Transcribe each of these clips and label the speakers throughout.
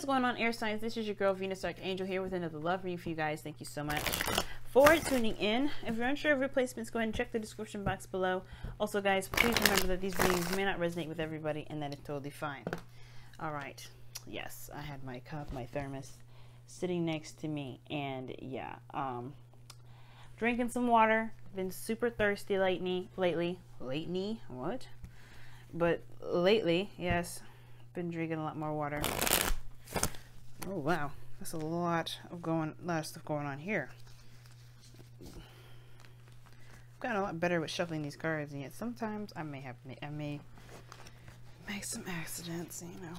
Speaker 1: What is going on, air signs? This is your girl Venus Archangel here with another love reading for you guys. Thank you so much for tuning in. If you're unsure of replacements, go ahead and check the description box below. Also, guys, please remember that these readings may not resonate with everybody, and that is totally fine. All right. Yes, I had my cup, my thermos, sitting next to me, and yeah, drinking some water. Been super thirsty lately. What? But lately, yes, been drinking a lot more water. Oh wow, that's a lot of stuff going on here. I've gotten a lot better with shuffling these cards, and yet sometimes I may make some accidents. You know,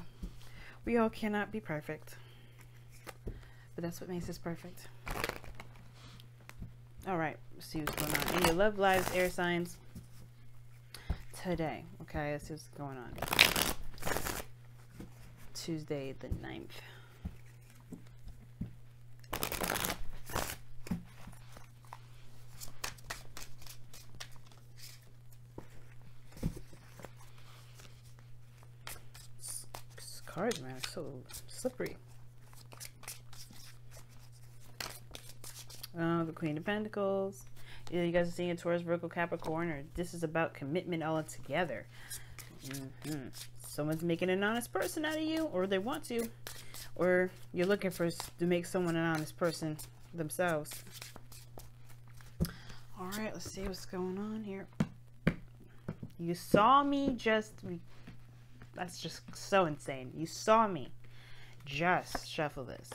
Speaker 1: we all cannot be perfect, but that's what makes us perfect. All right, let's see what's going on in your love lives, air signs today. Okay, let's see what's going on. Tuesday the 9th. Cards, man, are so slippery. The Queen of Pentacles. Either you guys are seeing a Taurus, Virgo, Capricorn, or this is about commitment all together. Someone's making an honest person out of you, or they want to, or you're looking to make someone an honest person themselves. All right, let's see what's going on here. You saw me that's just so insane. You saw me just shuffle this.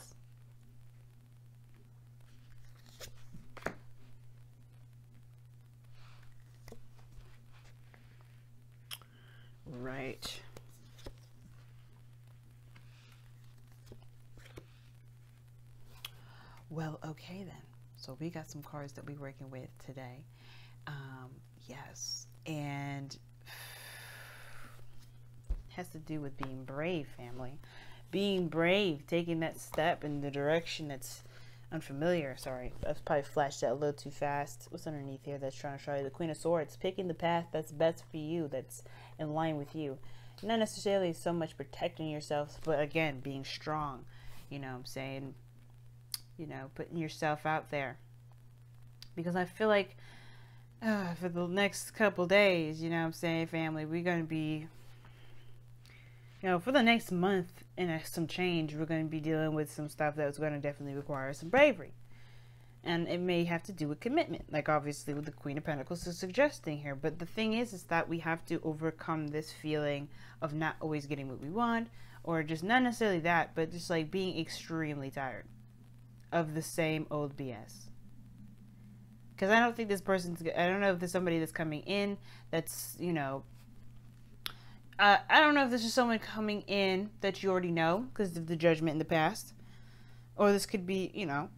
Speaker 1: Right. Well, okay then. So we got some cards that we're working with today. Yes. And has to do with being brave, family. Being brave, taking that step in the direction that's unfamiliar. Sorry, I've probably flashed that a little too fast. What's underneath here that's trying to show you? The Queen of Swords. Picking the path that's best for you, that's in line with you. Not necessarily so much protecting yourself, but again, being strong. You know what I'm saying? You know, putting yourself out there. Because I feel like for the next couple days, you know what I'm saying, family, we're going to be, you know, for the next month and some change, we're going to be dealing with some stuff that's going to definitely require some bravery. And it may have to do with commitment, like obviously with the Queen of Pentacles is suggesting here. But the thing is that we have to overcome this feeling of not always getting what we want, or just not necessarily that, but just like being extremely tired of the same old BS. Because I don't think this person's, I don't know if there's somebody that's coming in that's, you know, I don't know if this is someone coming in that you already know because of the judgment in the past. Or this could be, you know,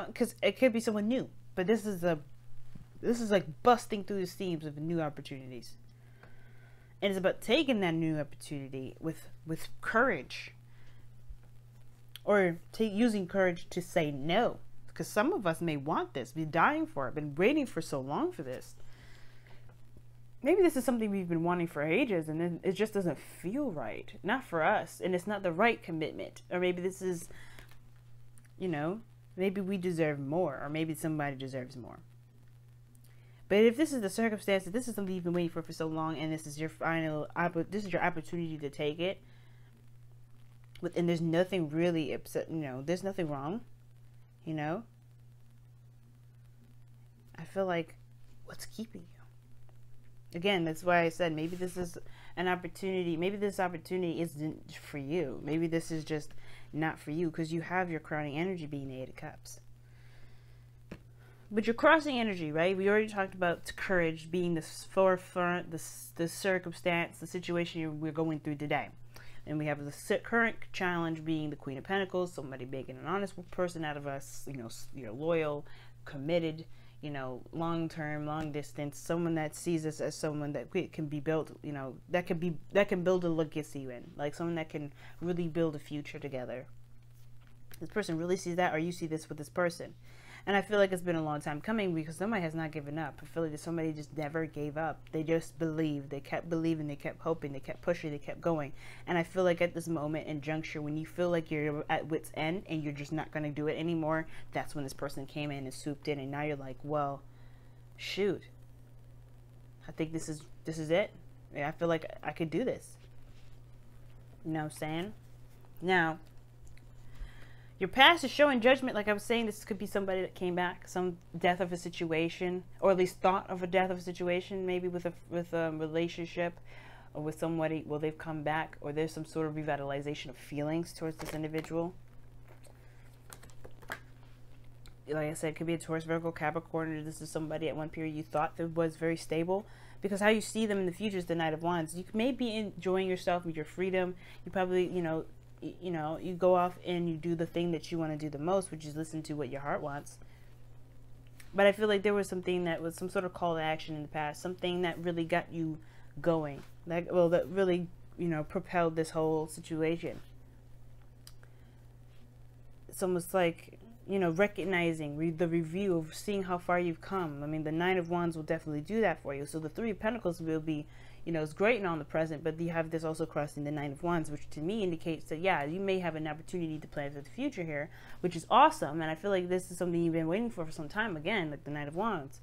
Speaker 1: because it could be someone new. But this is like busting through the seams of new opportunities. And it's about taking that new opportunity with courage. Or using courage to say no. Because some of us may want this, be dying for it, been waiting for so long for this. Maybe this is something we've been wanting for ages, and then it just doesn't feel right. Not for us, and it's not the right commitment. Or maybe this is, you know, maybe we deserve more, or maybe somebody deserves more. But if this is the circumstance, if this is something you've been waiting for so long, and this is your this is your opportunity to take it, and there's nothing really upset, you know, there's nothing wrong, you know. I feel like, what's keeping you? Again, that's why I said maybe this is an opportunity. Maybe this opportunity isn't for you. Maybe this is just not for you because you have your crowning energy being the Eight of Cups. But your crossing energy, right? We already talked about courage being the forefront, the circumstance, the situation we're going through today. And we have the current challenge being the Queen of Pentacles, somebody making an honest person out of us, you know, you're loyal, committed, you know, long-term, long-distance, someone that sees us as someone that can be built, you know, that can build a legacy in, like someone that can really build a future together. This person really sees that, or you see this with this person. And I feel like it's been a long time coming because somebody has not given up. I feel like somebody just never gave up. They just believed. They kept believing. They kept hoping. They kept pushing. They kept going. And I feel like at this moment and juncture, when you feel like you're at wit's end and you're just not going to do it anymore, that's when this person came in and swooped in. And now you're like, well, shoot. I think this is it. Yeah, I feel like I could do this. You know what I'm saying? Now, your past is showing judgment. Like I was saying, this could be somebody that came back, some death of a situation, or at least thought of a death of a situation, maybe with a relationship, or with somebody. Well, they've come back, or there's some sort of revitalization of feelings towards this individual. Like I said, it could be a Taurus, Virgo, Capricorn, or this is somebody at one period you thought that was very stable. Because how you see them in the future is the Knight of Wands. You may be enjoying yourself with your freedom. You probably, you go off and you do the thing that you want to do the most, which is listen to what your heart wants. But I feel like there was something that was some sort of call to action in the past, something that really got you going, that really, propelled this whole situation. It's almost like, recognizing the review of seeing how far you've come. I mean, the Nine of Wands will definitely do that for you. So the Three of Pentacles will be, it's great and all in the present, but you have this also crossing the Nine of Wands, which to me indicates that, yeah, you may have an opportunity to plan for the future here, which is awesome. And I feel like this is something you've been waiting for some time, again, like the Knight of Wands.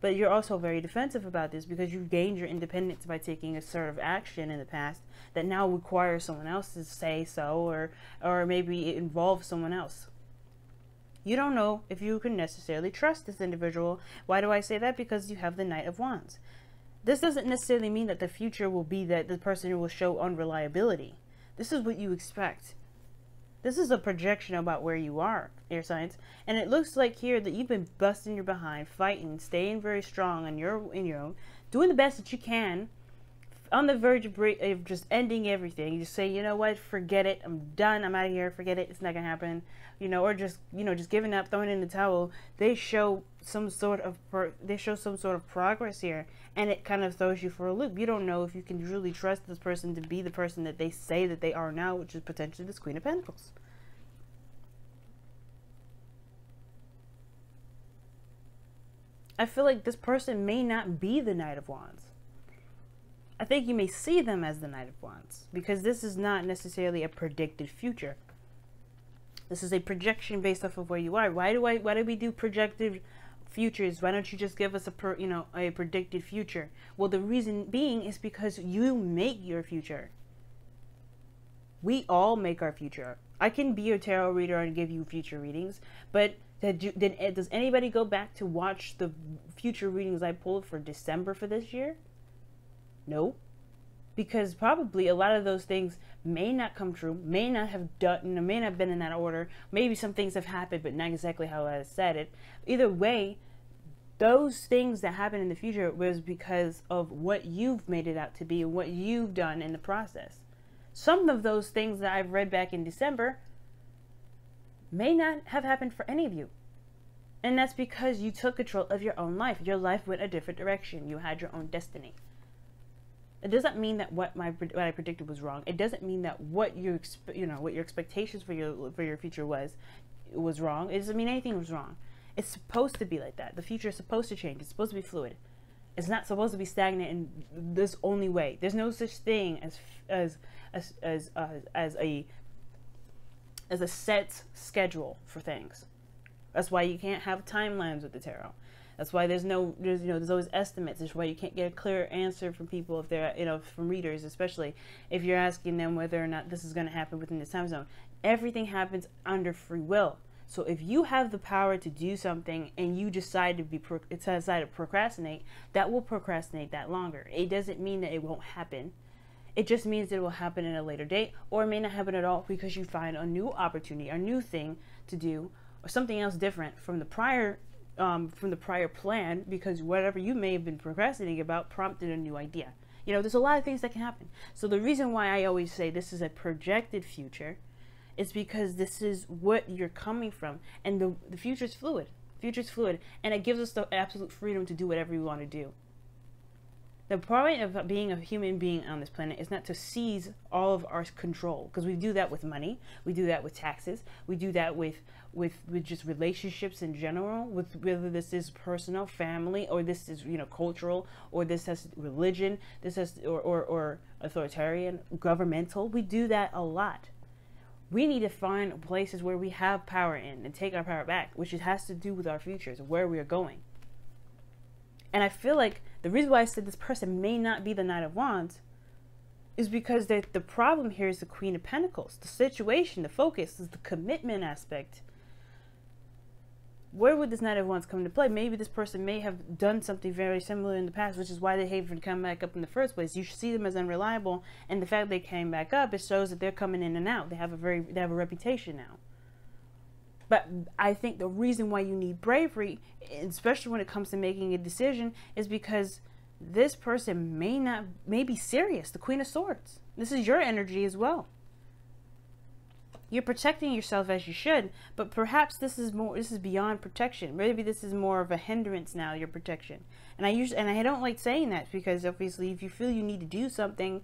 Speaker 1: But you're also very defensive about this because you've gained your independence by taking a sort of action in the past that now requires someone else to say so, or maybe it involves someone else. You don't know if you can necessarily trust this individual. Why do I say that? Because you have the Knight of Wands. This doesn't necessarily mean that the future will be that the person will show unreliability. This is what you expect. This is a projection about where you are, air signs. And it looks like here that you've been busting your behind, fighting, staying very strong, and you're, doing the best that you can, on the verge of just ending everything. You just say, you know what, forget it, I'm done, I'm out of here, forget it, it's not gonna happen, or just, just giving up, throwing in the towel. They show some sort of progress here, and it kind of throws you for a loop. You don't know if you can really trust this person to be the person that they say that they are now, which is potentially this Queen of Pentacles. I feel like this person may not be the Knight of Wands. I think you may see them as the Knight of Wands because this is not necessarily a predicted future. This is a projection based off of where you are. Why do we do projected futures? Why don't you just give us a predicted future? Well, the reason being is because you make your future. We all make our future. I can be your tarot reader and give you future readings, but does anybody go back to watch the future readings I pulled for December for this year? No, because probably a lot of those things may not come true, may not have done, may not have been in that order. Maybe some things have happened, but not exactly how I said it. Either way, those things that happen in the future was because of what you've made it out to be and what you've done in the process. Some of those things that I've read back in December may not have happened for any of you. And that's because you took control of your own life. Your life went a different direction. You had your own destiny. It doesn't mean that what I predicted was wrong. It doesn't mean that what your expectations for your future was wrong. It doesn't mean anything was wrong. It's supposed to be like that. The future is supposed to change. It's supposed to be fluid. It's not supposed to be stagnant in this only way. There's no such thing as a set schedule for things. That's why you can't have timelines with the tarot. That's why there's always estimates. That's why you can't get a clear answer from people if they're, from readers, especially if you're asking them whether or not this is going to happen within this time zone. Everything happens under free will. So if you have the power to do something and you decide to procrastinate, that will procrastinate that longer. It doesn't mean that it won't happen. It just means that it will happen at a later date, or it may not happen at all because you find a new opportunity, a new thing to do, or something else different from the prior plan, because whatever you may have been procrastinating about prompted a new idea. There's a lot of things that can happen. So the reason why I always say this is a projected future is because this is what you're coming from, and the future is fluid. Future is fluid, and it gives us the absolute freedom to do whatever we want to do. The point of being a human being on this planet is not to seize all of our control, because we do that with money, we do that with taxes, we do that with just relationships in general, with whether this is personal, family, or this is, you know, cultural, or this has religion, this has or authoritarian, governmental. We do that a lot. We need to find places where we have power in and take our power back, which it has to do with our futures, where we are going. And I feel like the reason why I said this person may not be the Knight of Wands is because the problem here is the Queen of Pentacles. The situation, the focus, is the commitment aspect. Where would this Knight of Wands come into play? Maybe this person may have done something very similar in the past, which is why they haven't come back up in the first place. You see them as unreliable, and the fact they came back up, it shows that they're coming in and out. They have a reputation now. But I think the reason why you need bravery, especially when it comes to making a decision, is because this person may be serious. The Queen of Swords. This is your energy as well. You're protecting yourself as you should, but perhaps this is beyond protection. Maybe this is more of a hindrance now, your protection. And I don't like saying that, because obviously if you feel you need to do something,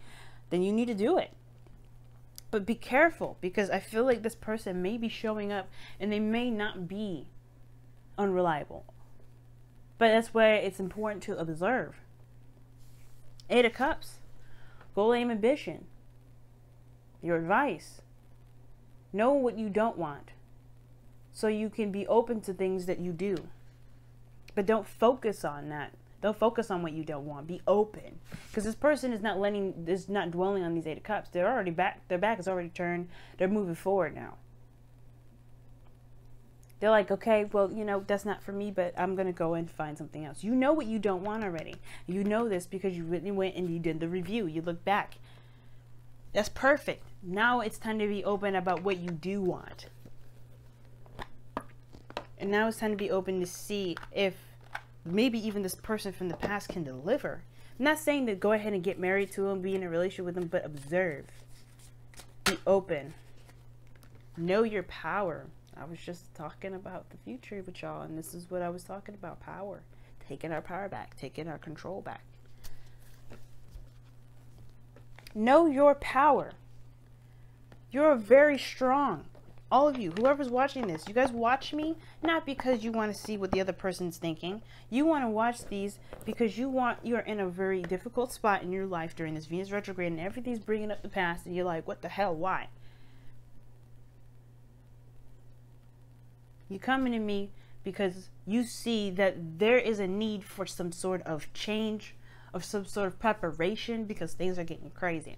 Speaker 1: then you need to do it. But be careful, because I feel like this person may be showing up and they may not be unreliable. But that's why it's important to observe. 8 of Cups. Goal, aim, ambition. Your advice. Know what you don't want, so you can be open to things that you do. But don't focus on that. Don't focus on what you don't want. Be open, because this person is not dwelling on these 8 of Cups. They're already back. Their back is already turned. They're moving forward now. They're like, okay, well, you know, that's not for me, but I'm going to go and find something else. You know what you don't want already. You know this because you really went and you did the review. You look back. That's perfect. Now it's time to be open about what you do want. And now it's time to be open to see if maybe even this person from the past can deliver. I'm not saying that go ahead and get married to them, be in a relationship with them, but observe. Be open. Know your power. I was just talking about the future with y'all, and this is what I was talking about. Power. Taking our power back. Taking our control back. Know your power. You're very strong. All of you, whoever's watching this, you guys watch me not because you want to see what the other person's thinking. You want to watch these because you're in a very difficult spot in your life during this Venus retrograde, and everything's bringing up the past, and you're like, what the hell, why? You're coming to me because you see that there is a need for some sort of change, of some sort of preparation, because things are getting crazy.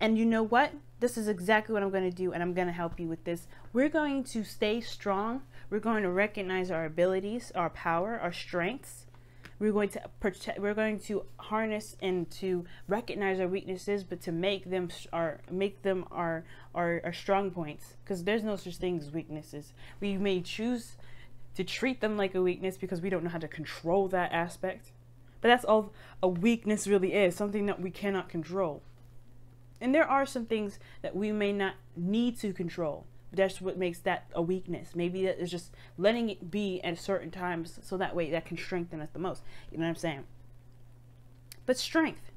Speaker 1: And you know what? This is exactly what I'm going to do, and I'm going to help you with this. We're going to stay strong. We're going to recognize our abilities, our power, our strengths. We're going to protect. We're going to harness and to recognize our weaknesses, but to make them our strong points. Because there's no such thing as weaknesses. We may choose to treat them like a weakness because we don't know how to control that aspect. But that's all a weakness really is, something that we cannot control. And there are some things that we may not need to control. But that's what makes that a weakness. Maybe that is just letting it be at certain times, so that way that can strengthen us the most. You know what I'm saying? But strength.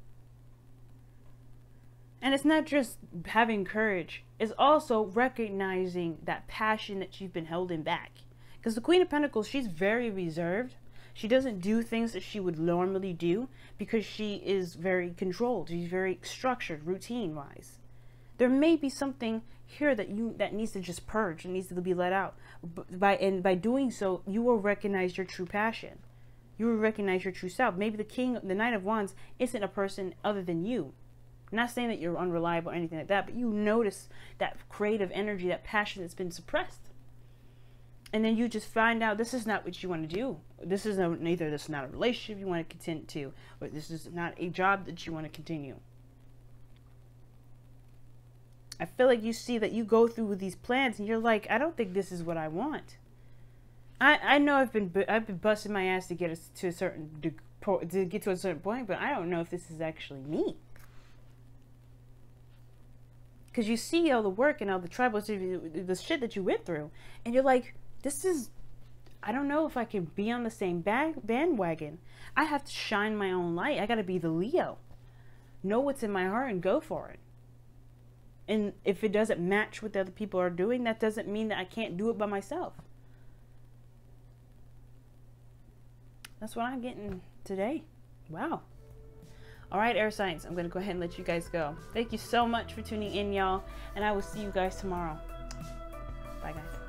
Speaker 1: And it's not just having courage. It's also recognizing that passion that you've been holding back. Because the Queen of Pentacles, she's very reserved. She doesn't do things that she would normally do because she is very controlled. She's very structured, routine-wise. There may be something here that needs to just purge, and needs to be let out. By doing so, you will recognize your true passion. You will recognize your true self. Maybe the Knight of Wands isn't a person other than you. I'm not saying that you're unreliable or anything like that, but you notice that creative energy, that passion that's been suppressed. And then you just find out this is not what you want to do. This is neither this is not a relationship you want to continue to, or this is not a job that you want to continue. I feel like you see that you go through with these plans and you're like, I don't think this is what I want. I know I've been busting my ass to get to a certain point, but I don't know if this is actually me. Because you see all the work and all the troubles, the shit that you went through, and you're like, I don't know if I can be on the same bandwagon. I have to shine my own light. I got to be the Leo. Know what's in my heart and go for it. And if it doesn't match what the other people are doing, that doesn't mean that I can't do it by myself. That's what I'm getting today. Wow. All right, air signs, I'm going to go ahead and let you guys go. Thank you so much for tuning in, y'all. And I will see you guys tomorrow. Bye, guys.